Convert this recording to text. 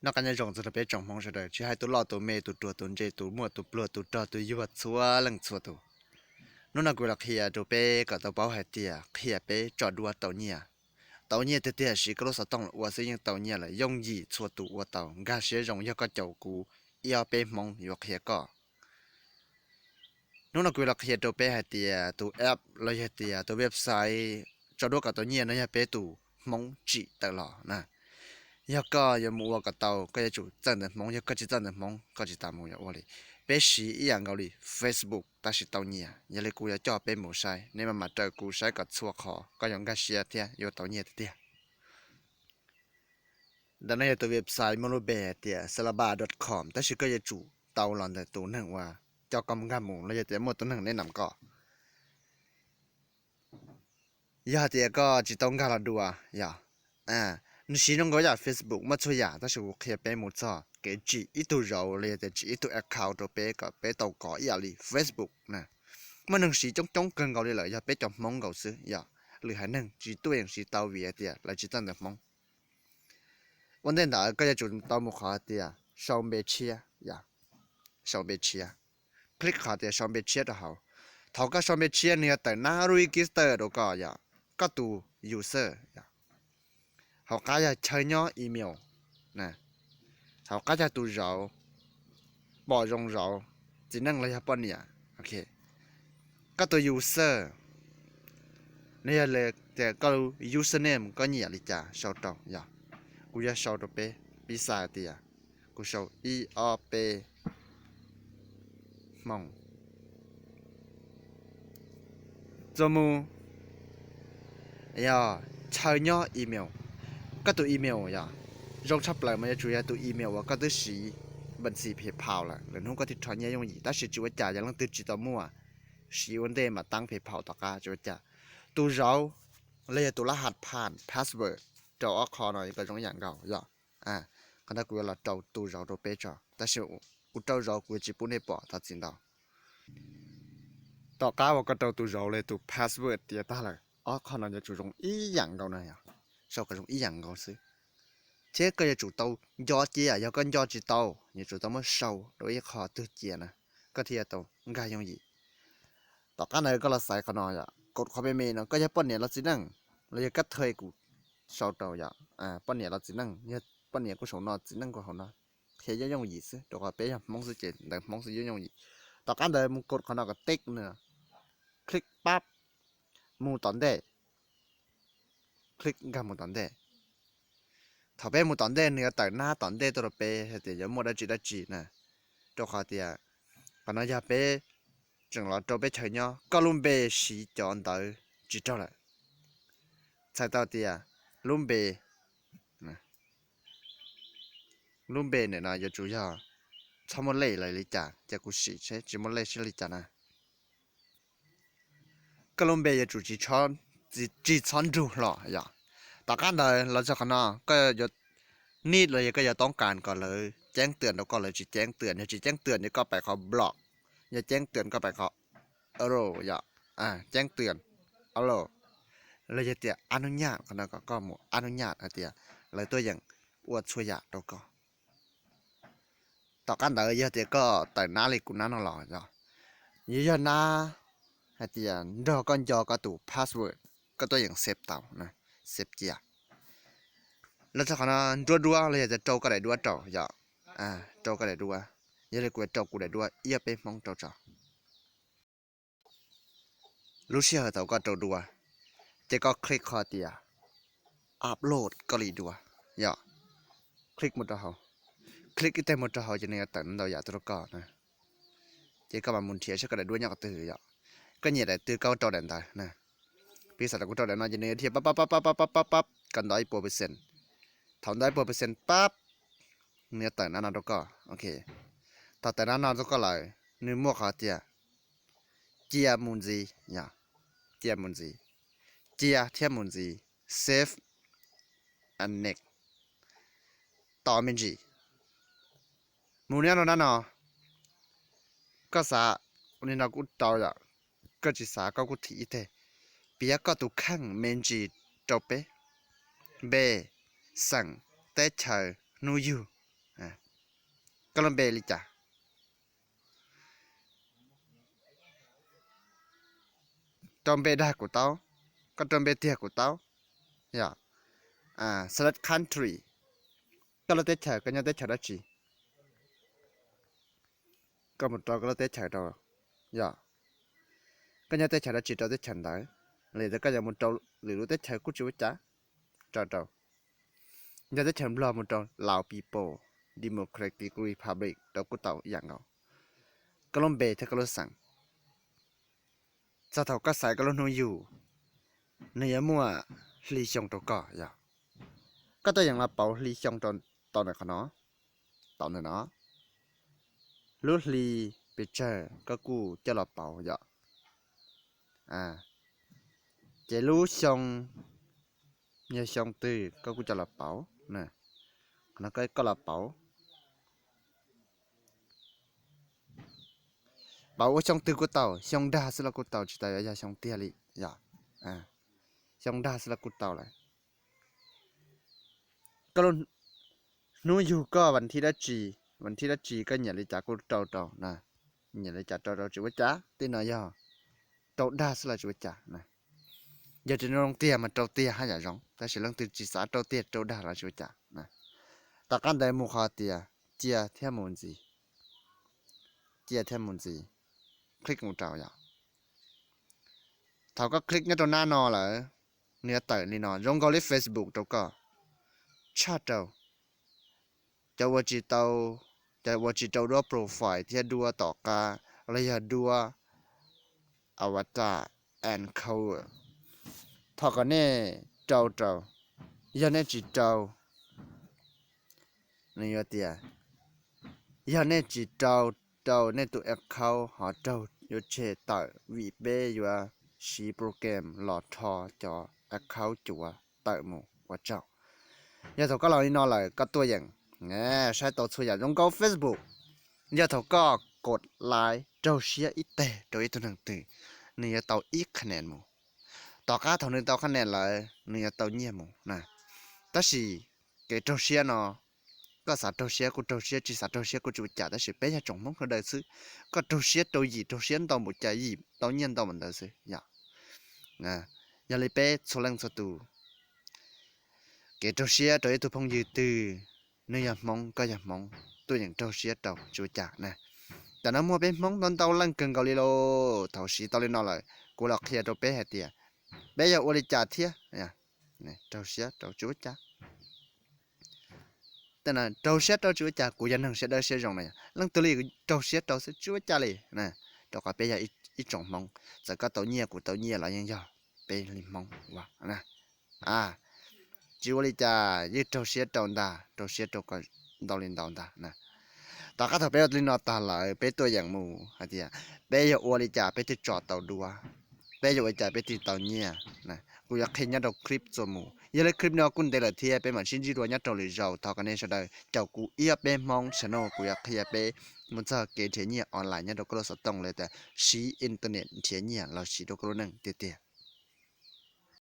nó cái nhà rồng rồi bé trồng mong rồi đấy chỉ hai tụ lọ tụ mê tụ tua tụ dê tụ mua tụ bừa tụ trò tụ yêu chúa lăng chúa tụ nó là là khi tụ bé cả tụ bảo hai tia khi bé trò đua tàu nhia thì thì chỉ có lúc sao tông là sử dụng tàu nhia là dùng gì chúa tụ tàu gà sẽ dùng cho cái chậu cũ yêu bé mong yêu khi có nó là khi tụ bé hai tia tụ app lấy hai tia tụ website trò đua cả tàu nhia nó bé tụ mong chỉ tại lọ nè要个有木个到个主真的梦，要个只真的梦，个只大梦要我哩。别是一样个哩，Facebook 但是到你啊，你哩กู要叫别冇晒，你们嘛这กู晒个错考，个用个写的有到你的的。但那ตัวเว็บไซต์มันรู้แบบเดีย salaba.com แต่是ก็จะ主เตาหลอนแต่ตัวหนึ่งว่าเจ้ากำกับหมูแล้วจะเดี๋ยวหมดตัวหนึ่งแนะนำก็ยาเดียก็จะต้องการดูอย่า你使用嗰日 Facebook 乜出呀？但是我可以俾冇錯，嘅住呢度有你就住呢度 account 度俾到個一哩 Facebook 呢。乜能使種更高啲嚟，又俾咗蒙狗屎呀？你係能只對人是到位啲嚟只真係蒙。วันเดินได้ก็จะจุด到มุข啲上邊切呀，上邊切คลิกขา啲上邊切就好。頭個上邊切你แต่หน้า register 度個呀，ก็ตัว user 呀。họ cá ra chơi nhỏ email nè họ cá ra tụ rau bỏ rong rau chỉ năng lấy bao nhiêu ok các tụ user này là cái username có nhiều lý trả sau đó ya cú ra sau đó bé bị sai thì cú sau ERP mong cho mu ya chơi nhỏ email các tụ email ya trong sắp lại mà chủ yếu tụ email và các tụ sĩบัญชีPayPal là lần hôm có thể thoát nhẹ dùng gì ta sẽ chịu trảอย่างนั้นตื่นจิตมั่วsĩ vấn đề mà tăng PayPalต่อการchịu trả tụเราเลยตụรหัสผ่าน password เจ้าออกคอหน่อยก็ต้องอย่างเก่าอย่าก็ถ้ากูเราเจ้าตụเราตัวเป๊ะจ้ะแต่是กูเจ้าเรากูจะปุ่นให้ปอถ้าจริงดาวต่อการว่าก็เจ้าตụเราเลยตụ password เดียวตาเลยออกคอหน่อยจะจุดตรงอีอย่างเก่าหน่อยsau cái种一样公司，这个要主刀要接要跟要知道，你主刀么收，都一考都接呢，个贴刀应该容易。ต่อกันเลยก็เราใส่ขนาดกดเข้าไปเมนก็จะป้อนเนี่ยเราจินั่งเราจะกัดเทยกูชาวตัวป้อนเนี่ยเราจินั่งเนี่ยป้อนเนี่ยกูชงนอจินั่งกูเขานอเทียยงยีสิตัวก็เป๊ะมองสิเจนแต่มองสิยงยีต่อกันเลยมึงกดขนาดก็ติ๊กเนี่ยคลิกปั๊บมูตอนได้คลิกกับมูตอนได้ถ้าเป็นมูตอนได้เนี่ยแต่หน้าตอนได้ตัวเป๊ะแต่ยังไม่ได้จีนะตัวเขาเดียก็น่าจะเป๊ะจังเราตัวเป๊ะเฉยเนาะก็ลุ่มเป๊ะสีจอนเตอจีเจ้าเลยใช่ตัวเดียลุ่มเป๊ะนะลุ่มเป๊ะเนี่ยนะจะ主要ทำมันเล่เลยลิจ่าจะกูสีใช่จิมันเล่ใช่ลิจ่านะก็ลุ่มเป๊ะจะ主จีช้อนจีช้อนดูหรออย่าต่อกันเลยเราจะขนาดก็จะนี่เลยก็จะต้องการก่อนเลยแจ้งเตือนเราก็เลยจีแจ้งเตือนจีแจ้งเตือนนี่ก็ไปเขาบล็อกอย่าแจ้งเตือนก็ไปเขาอย่าแจ้งเตือนเราจะเตียอนุญาตกันก็หมดอนุญาตเตียเลยตัวอย่างอวดช่วยยาเราก็ต่อกันเลยเตียก็แต่หน้าเลยกูนั่นหล่อจ้ะยี่หน้าเตียเราก็ยอก็ตู่พาสเวิร์ดก็ตัวอย่างเซฟเต่านะเซฟเจียแล้วถ้าขณะดัวเราอยากจะโจก็ได้ดัวโจอย่าโจก็ได้ดัวยังเลยกูโจกูได้ดัวเอียไปมองโจรู้เชื่อแต่ก็โจดัวจะก็คลิกคอเตียอัพโหลดก็รีดัวอย่าคลิกหมดแล้วคลิกอีกแต่หมดแล้วจะเนี่ยแต่เราอยากตัวก่อนนะจะก็มามุนเทียช่วยก็ได้ดัวเนี่ยก็ตื่นอย่าก็เนี่ยได้ตื่นก็โจเด่นได้นะปีศาจกูโจเด่นมาจะเนี่ยเทียบปั๊บกันได้100%ทำได้100%ปั๊บเนี่ยแต่นั้นเราก็โอเคแต่นั้นเราก็เลยนึกมั่วขาเตียเจียมุนซีอย่าเจียมุนซีเจียเทียมุนซี save and next ต่อเป็นจีมูเนี่ยเรานั่นเนาะก็สาวันนี้เรากูต่ออย่างก็จีสาก็กูถีเตเปียก็ตุขังเมนจีจบไปเบสั่งแต่เชอนูยู ก็ลองเบลิจ้ะจอมเบได้กูเต้าก็จอมเบเตียกูเต้าอย่าselect country ก็เราเตะเฉยก็ยังเตะเฉยได้จีก็หมดตัวก็เราเตะเฉยตัวอย่าก็ยังเตะเฉยได้จีตัวเตะเฉยได้เลยแต่ก็ยังหมดตัวหรือรู้เตะเฉยกูจีวจ้ะตัวยังเตะเฉยรอหมดตัวลาว people democratic republic ตัวกูเต้าอย่างเอาก็ลองเบถ้าก็เราสั่งจะเท่าก็ใส่ก็เราหนูอยู่ในยมัวลีชงตัวก็อย่าก็ตัวอย่างเราเป่าลีชงตอนไหนคะเนาะตอนไหนเนาะรู้ลีไปเจอก็กูจะเราเป่าอย่าเจรู้ชงเนี่ยชงตื้อก็กูจะเราเป่านะแล้วก็เราเป่าว่าชงตื้อกูเต่าชงด่าสิละกูเต่าจิตใจอย่าชงเตี้ยลิอย่าชงด่าสิละกูเต่าเลยก็รู้นู้อยู่ก็วันที่ละจีก็อย่าเลยจากกูเต่านะอย่าเลยจากเต่าจิ๋วจ้าตีน้อยย่อเต่าด่าสิละจิ๋วจ้านะอย่าจะน้องเตี้ยมันเต่าเตี้ยให้อย่าร้องแต่เสียงเรื่องตื่นจีสาเต่าเตี้ยเต่าด่าละจิ๋วจ้านะแต่การได้มุขเตี้ยเจียเทียมุนจีคลิกงูเต่าอย่าเขาก็คลิกในตัวหน้านอเลยเนื้อเต๋อนี่นอนรงก็เล่น Facebook ตัวก็ชาติเราจะว่าจีเตาดูโปรไฟล์ที่ดูต่อกาอะไรอย่าดูอวตารแอนเคาร์ทอกันเนี่ยเจ้ายันเนี่ยจีเจ้านี่ยเตียยันเนี่ยจีเจ้าเนี่ยตัวแอคเคาท์หาเจ้าอยู่เชต่อวีเบอยู่ชีโปรแกรมหลอดทอจอแอคเคาท์จัวเตอหมูว่าเจ้าอย่าถกก็เรานี่นอนเลยก็ตัวอย่างใช้ตัวช่วยอย่างลงก็ Facebook อย่าถกก็กดไลค์เจ้าเชียอีเตะโดยตัวหนังตื่นนี่จะต่ออีกคะแนนหมูต่อก้าเท่านึงต่อคะแนนเลยนี่จะต่อเงียบหมูนะแต่สิเกเจ้าเชียเนาะก็สาเจ้าเชียกูเจ้าเชียจีสาเจ้าเชียกูจูจ่าแต่สิเป็นอย่างจงมงเขาได้ซื้อก็เจ้าเชียตัวหยีเจ้าเชียต่อหมดใจหยีต่อเงียบต่อมันได้ซื้ออย่าเลยเป๊ะโซลังสตูเกเจ้าเชียตัวไอ้ตัวพงยืดตื่นนี่อย่ามองก็อย่ามองตัวอย่างเจ้าเชียเจ้าจูจ่านะแต่น้ำมัวเป็นมองตอนเตาลังเกินเกาหลีโลเท่าสีตอนเล่นนอเลยกูหลอกเคลียร์ตัวเป๊ะเตียเป๊ะอย่าอริจ่าเทียเนี่ยเจ้าเชียเจ้าจูจ่าแต่น่ะเจ้าเชียเจ้าจูจ่ากูยังนั่งเชียได้เชียจงเลยลังตัวนี้เจ้าเชียเจ้าจูจ่าเลยนะเจ้าก็เป๊ะอย่าอีจงมองแต่ก็ตัวเนี้ยกูตัวเนี้ยอะไรยังย่อเป๊ะลิมองว่านะจิวลิจ่ายืดเจ้าเชียเจ้าด่าเจ้าเชียเจ้าก็ดอลินดอนด่านะตาก็ถ้าเป๊ะลินนอตาเลยเป๊ะตัวอย่างมูฮะเดียเป๊ะอย่าอวลิจ่าเป๊ะที่จอดเตาดัวเป๊ะอย่าอวลิจ่าเป๊ะที่เตาเนี้ยนะกูอยากเห็นยัดดอกคลิปจมูยังเลยคลิปเนาะกุนเดลเทียเป็นเหมือนชิ้นจีรัวยัดตัวหรือเจ้าทอกันเนี่ยใช่ได้เจ้ากูเอียเป็นมองชโนกูอยากเฮียเป๊ะมันจะเกเทียเนี่ยออนไลน์ยัดดอกก็เราสต้องเลยแต่ชีอินเทอร์เน็ตเทียเนี่ยเราชีดอกก็นั่งเตี้ย